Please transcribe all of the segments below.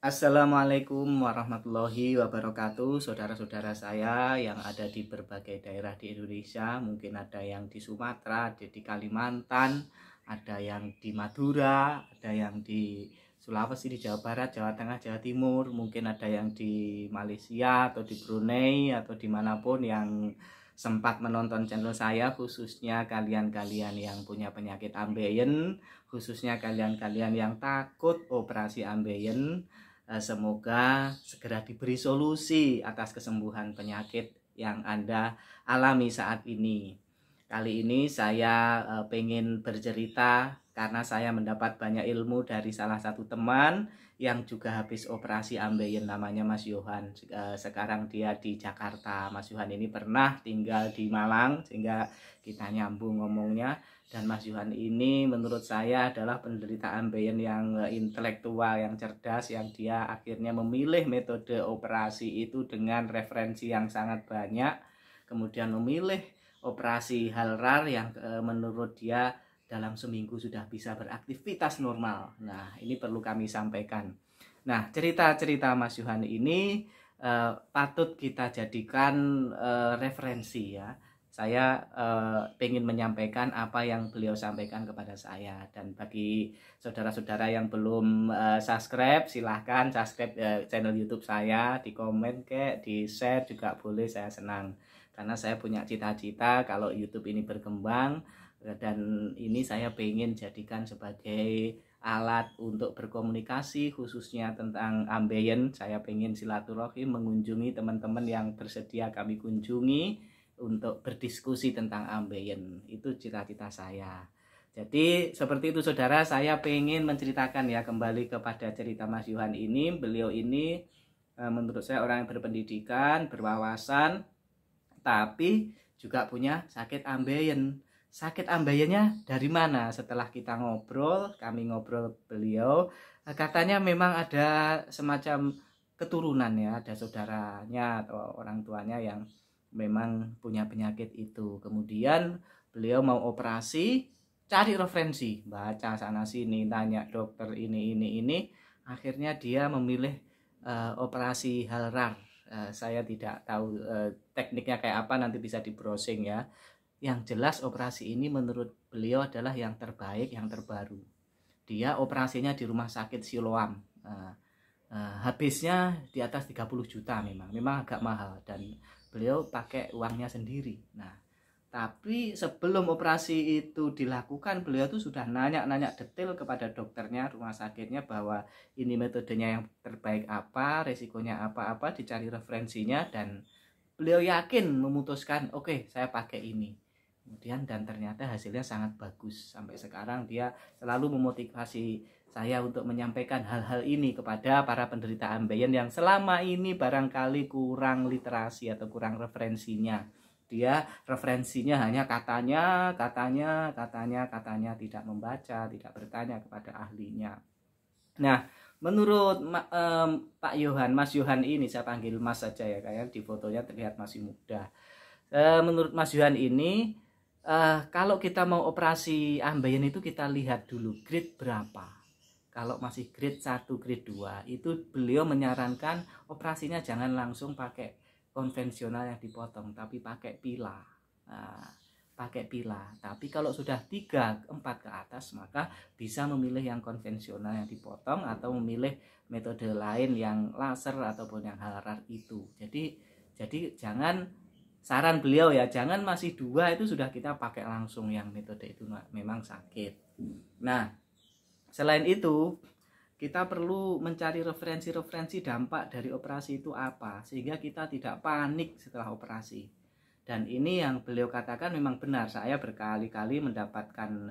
Assalamualaikum warahmatullahi wabarakatuh, saudara-saudara saya yang ada di berbagai daerah di Indonesia. Mungkin ada yang di Sumatera, ada di Kalimantan, ada yang di Madura, ada yang di Sulawesi, di Jawa Barat, Jawa Tengah, Jawa Timur. Mungkin ada yang di Malaysia atau di Brunei atau dimanapun yang sempat menonton channel saya, khususnya kalian-kalian yang punya penyakit ambeien, khususnya kalian-kalian yang takut operasi ambeien. Semoga segera diberi solusi atas kesembuhan penyakit yang Anda alami saat ini. Kali ini saya pengen bercerita karena saya mendapat banyak ilmu dari salah satu teman yang juga habis operasi ambeien, namanya Mas Yohan. Sekarang dia di Jakarta. Mas Yohan ini pernah tinggal di Malang sehingga kita nyambung ngomongnya. Dan Mas Yohan ini menurut saya adalah penderita ambeien yang intelektual, yang cerdas, yang dia akhirnya memilih metode operasi itu dengan referensi yang sangat banyak. Kemudian memilih operasi HALRAR yang menurut dia dalam seminggu sudah bisa beraktivitas normal. Nah, ini perlu kami sampaikan. Nah, cerita-cerita Mas Yohan ini patut kita jadikan referensi ya. Saya ingin menyampaikan apa yang beliau sampaikan kepada saya. Dan bagi saudara-saudara yang belum subscribe, silahkan subscribe channel YouTube saya, di komen kek, di share juga boleh, saya senang. Karena saya punya cita-cita kalau YouTube ini berkembang, dan ini saya ingin jadikan sebagai alat untuk berkomunikasi khususnya tentang ambeien. Saya ingin silaturahim, mengunjungi teman-teman yang bersedia kami kunjungi untuk berdiskusi tentang ambeien. Itu cita-cita saya. Jadi seperti itu saudara, saya pengen menceritakan ya kembali kepada cerita Mas Yohan ini. Beliau ini menurut saya orang yang berpendidikan, berwawasan, tapi juga punya sakit ambeien. Sakit ambeiennya dari mana? Setelah kita ngobrol, kami ngobrol beliau, katanya memang ada semacam keturunan ya, ada saudaranya atau orang tuanya yang memang punya penyakit itu. Kemudian beliau mau operasi, cari referensi, baca sana sini, tanya dokter ini. Akhirnya dia memilih operasi HALRAR. Saya tidak tahu tekniknya kayak apa, nanti bisa di browsing ya. Yang jelas operasi ini menurut beliau adalah yang terbaik, yang terbaru. Dia operasinya di rumah sakit Siloam. Habisnya di atas 30 juta, memang agak mahal, dan beliau pakai uangnya sendiri. Nah, tapi sebelum operasi itu dilakukan, beliau tuh sudah nanya-nanya detail kepada dokternya, rumah sakitnya, bahwa ini metodenya yang terbaik apa, resikonya apa-apa, dicari referensinya, dan beliau yakin memutuskan, oke, saya pakai ini. Kemudian dan ternyata hasilnya sangat bagus. Sampai sekarang dia selalu memotivasi saya untuk menyampaikan hal-hal ini kepada para penderita ambeien yang selama ini barangkali kurang literasi atau kurang referensinya. Dia referensinya hanya katanya, tidak membaca, tidak bertanya kepada ahlinya. Nah, menurut Pak Yohan, Mas Yohan ini, saya panggil Mas saja ya, kayak di fotonya terlihat masih muda. Menurut Mas Yohan ini, kalau kita mau operasi ambeien itu kita lihat dulu grade berapa. Kalau masih grade 1, grade 2, itu beliau menyarankan operasinya jangan langsung pakai konvensional yang dipotong, tapi pakai pila. Pakai pila. Tapi kalau sudah 3, 4 ke atas, maka bisa memilih yang konvensional yang dipotong atau memilih metode lain yang laser ataupun yang HALRAR itu. Jadi jangan, saran beliau ya, jangan masih 2 itu sudah kita pakai langsung yang metode itu, memang sakit. Nah, selain itu kita perlu mencari referensi dampak dari operasi itu apa, sehingga kita tidak panik setelah operasi. Dan ini yang beliau katakan memang benar. Saya berkali-kali mendapatkan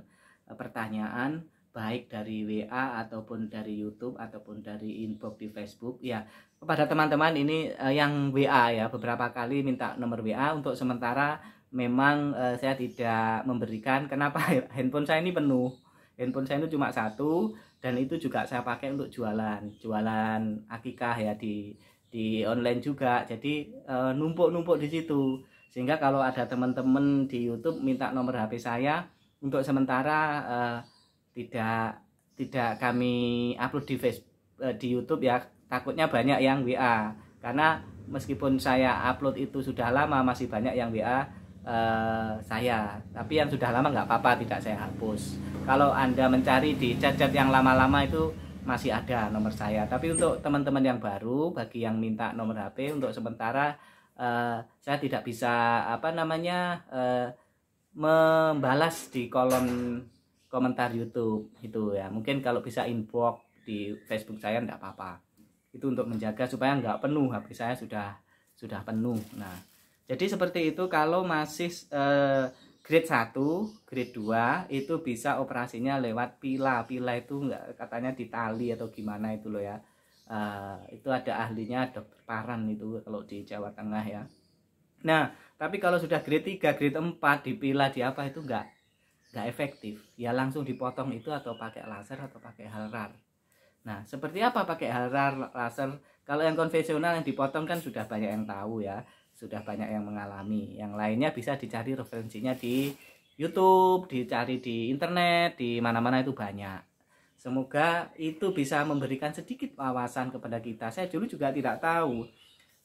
pertanyaan baik dari WA ataupun dari YouTube ataupun dari inbox di Facebook ya. Kepada teman-teman ini yang WA ya, beberapa kali minta nomor WA. Untuk sementara memang saya tidak memberikan. Kenapa? Handphone saya ini penuh. Handphone saya itu cuma 1, dan itu juga saya pakai untuk jualan akikah ya, di online juga. Jadi numpuk-numpuk di situ. Sehingga kalau ada teman-teman di YouTube minta nomor HP saya, untuk sementara tidak kami upload di Facebook, di YouTube ya, takutnya banyak yang WA, karena meskipun saya upload itu sudah lama masih banyak yang WA saya, tapi yang sudah lama nggak apa-apa, tidak saya hapus. Kalau Anda mencari di chat-chat yang lama-lama itu masih ada nomor saya, tapi untuk teman-teman yang baru, bagi yang minta nomor HP, untuk sementara saya tidak bisa membalas di kolom komentar YouTube itu ya. Mungkin kalau bisa inbox di Facebook saya enggak apa-apa. Itu untuk menjaga supaya nggak penuh, HP saya sudah penuh. Nah, jadi seperti itu. Kalau masih grade 1, grade 2 itu bisa operasinya lewat pila. Pila itu enggak, katanya ditali atau gimana itu loh ya. Itu ada ahlinya, Dokter Paran itu kalau di Jawa Tengah ya. Nah, tapi kalau sudah grade 3, grade 4 dipila di apa itu enggak efektif. Ya langsung dipotong itu, atau pakai laser atau pakai HALRAR. Nah, seperti apa pakai HALRAR, laser? Kalau yang konvensional yang dipotong kan sudah banyak yang tahu ya, sudah banyak yang mengalami. Yang lainnya bisa dicari referensinya di YouTube, dicari di internet, di mana-mana itu banyak. Semoga itu bisa memberikan sedikit wawasan kepada kita. Saya dulu juga tidak tahu.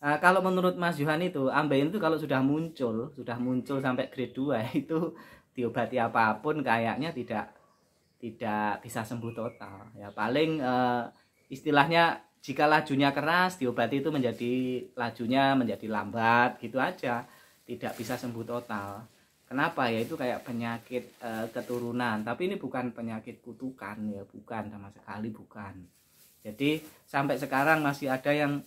Kalau menurut Mas Johan itu, ambeien itu kalau sudah muncul sampai grade 2 itu diobati apapun kayaknya tidak bisa sembuh total ya. Paling istilahnya jika lajunya keras, diobati itu lajunya menjadi lambat gitu aja, tidak bisa sembuh total. Kenapa ya? Itu kayak penyakit keturunan, tapi ini bukan penyakit kutukan ya, bukan, sama sekali bukan. Jadi sampai sekarang masih ada yang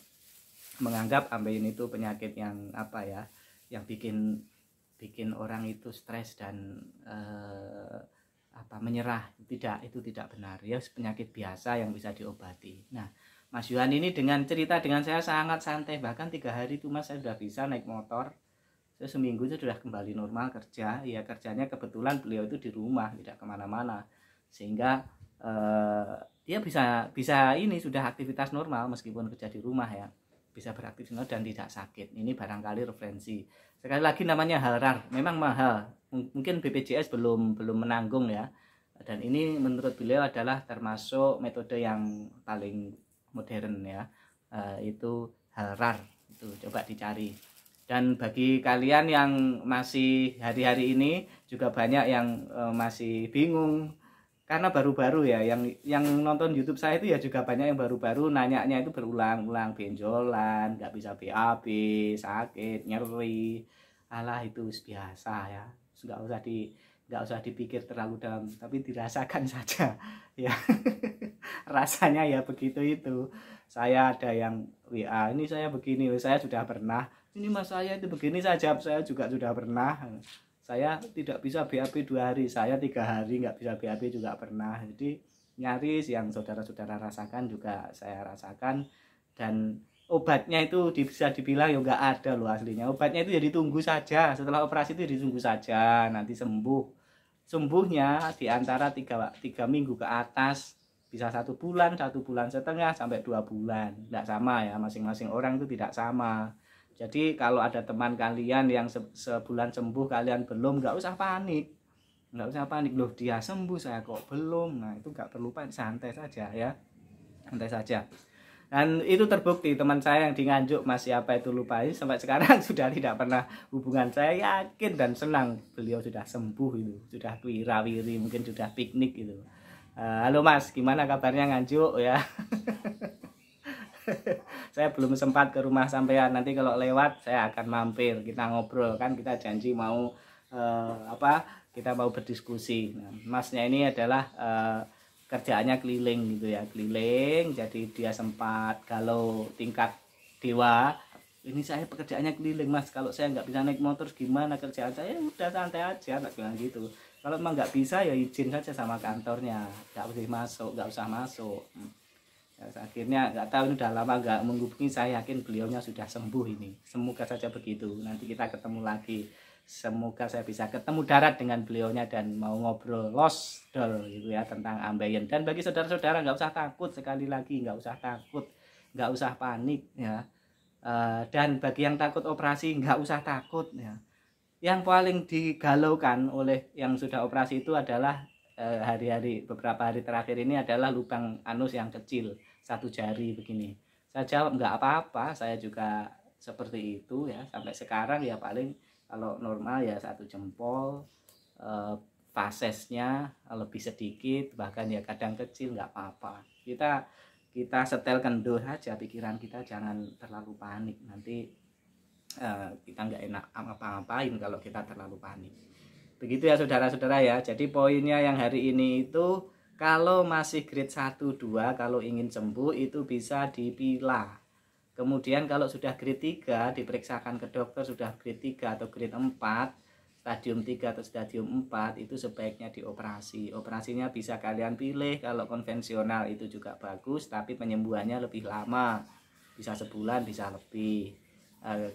menganggap ambeien itu penyakit yang apa ya, yang bikin orang itu stres dan menyerah. Tidak, itu tidak benar ya, penyakit biasa yang bisa diobati. Nah, Mas Yohan ini dengan cerita dengan saya sangat santai, bahkan 3 hari itu Mas saya sudah bisa naik motor. Saya seminggu itu sudah kembali normal kerja. Ya kerjanya kebetulan beliau itu di rumah, tidak kemana-mana, sehingga dia bisa ini sudah aktivitas normal meskipun kerja di rumah ya, bisa beraktivitas dan tidak sakit. Ini barangkali referensi. Sekali lagi namanya HALRAR, memang mahal, mungkin BPJS belum menanggung ya. Dan ini menurut beliau adalah termasuk metode yang paling modern ya, itu HALRAR. Itu coba dicari. Dan bagi kalian yang masih hari-hari ini juga banyak yang masih bingung, karena baru-baru ya, yang nonton YouTube saya itu ya juga banyak yang baru-baru nanyanya itu berulang-ulang, benjolan, nggak bisa BAB, sakit, nyeri. Alah, itu biasa ya, nggak usah dipikir terlalu dalam, tapi dirasakan saja ya. Rasanya ya begitu itu. Saya ada yang WA, ini saya begini, saya sudah pernah, ini Mas saya itu begini saja, saya juga sudah pernah. Saya tidak bisa BAB 2 hari, saya 3 hari nggak bisa BAB juga pernah. Jadi nyaris yang saudara-saudara rasakan juga saya rasakan. Dan obatnya itu bisa dibilang ya nggak ada loh aslinya. Obatnya itu ya ditunggu saja, setelah operasi itu ditunggu saja, nanti sembuh. Sembuhnya di antara 3 minggu ke atas, bisa 1 bulan, 1,5 bulan, sampai 2 bulan. Nggak sama ya, masing-masing orang itu tidak sama. Jadi kalau ada teman kalian yang sebulan sembuh, kalian belum, nggak usah panik. Nggak usah panik, loh dia sembuh saya kok belum. Nah itu nggak perlu panik, santai saja ya, santai saja. Dan itu terbukti teman saya yang di Nganjuk, Mas siapa itu lupa, sampai sekarang sudah tidak pernah hubungan. Saya yakin dan senang beliau sudah sembuh itu, sudah wirawiri, mungkin sudah piknik gitu. Halo Mas, gimana kabarnya Nganjuk ya? Saya belum sempat ke rumah sampean, nanti kalau lewat saya akan mampir, kita ngobrol, kan kita janji mau kita mau berdiskusi. Nah, Masnya ini adalah kerjaannya keliling gitu ya, keliling. Jadi dia sempat kalau tingkat dewa, ini saya pekerjaannya keliling Mas, kalau saya nggak bisa naik motor gimana kerjaan saya? Udah santai aja, tak bilang gitu. Kalau emang nggak bisa ya izin saja sama kantornya, nggak usah masuk. Akhirnya nggak tahu, ini udah lama nggak menghubungi, saya yakin beliaunya sudah sembuh ini. Semoga saja begitu. Nanti kita ketemu lagi. Semoga saya bisa ketemu darat dengan beliaunya dan mau ngobrol losdol gitu ya tentang ambeien. Dan bagi saudara-saudara nggak usah takut, sekali lagi nggak usah takut, nggak usah panik ya. Dan bagi yang takut operasi nggak usah takut ya. Yang paling digalaukan oleh yang sudah operasi itu adalah beberapa hari terakhir ini adalah lubang anus yang kecil, 1 jari begini. Saya jawab nggak apa-apa, saya juga seperti itu ya. Sampai sekarang ya paling kalau normal ya 1 jempol, fasesnya lebih sedikit, bahkan ya kadang kecil nggak apa-apa. Kita setel kendor aja pikiran kita, jangan terlalu panik. Nanti kita nggak enak apa-apain kalau kita terlalu panik. Begitu ya saudara-saudara ya. Jadi poinnya yang hari ini itu kalau masih grade 1, 2, kalau ingin sembuh itu bisa dipilah. Kemudian kalau sudah grade 3 diperiksakan ke dokter sudah grade 3 atau grade 4, stadium 3 atau stadium 4 itu sebaiknya dioperasi. Operasinya bisa kalian pilih, kalau konvensional itu juga bagus tapi penyembuhannya lebih lama. Bisa sebulan, bisa lebih.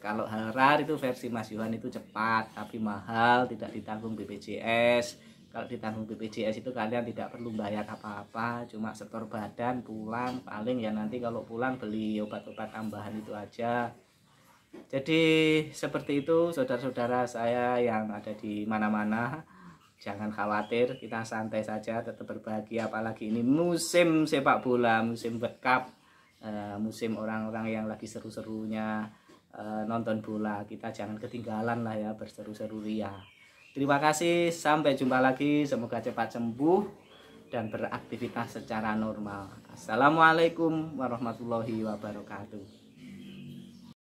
Kalau HRAR itu versi Mas Yohan itu cepat tapi mahal, tidak ditanggung BPJS. Kalau ditanggung BPJS itu kalian tidak perlu bayar apa-apa, cuma setor badan pulang, paling ya nanti kalau pulang beli obat-obat tambahan itu aja. Jadi seperti itu saudara-saudara saya yang ada di mana-mana, jangan khawatir, kita santai saja, tetap berbahagia, apalagi ini musim sepak bola, musim World Cup, musim orang-orang yang lagi seru-serunya nonton bola. Kita jangan ketinggalan lah ya, berseru-seru ria. Terima kasih, sampai jumpa lagi, semoga cepat sembuh dan beraktivitas secara normal. Assalamualaikum warahmatullahi wabarakatuh.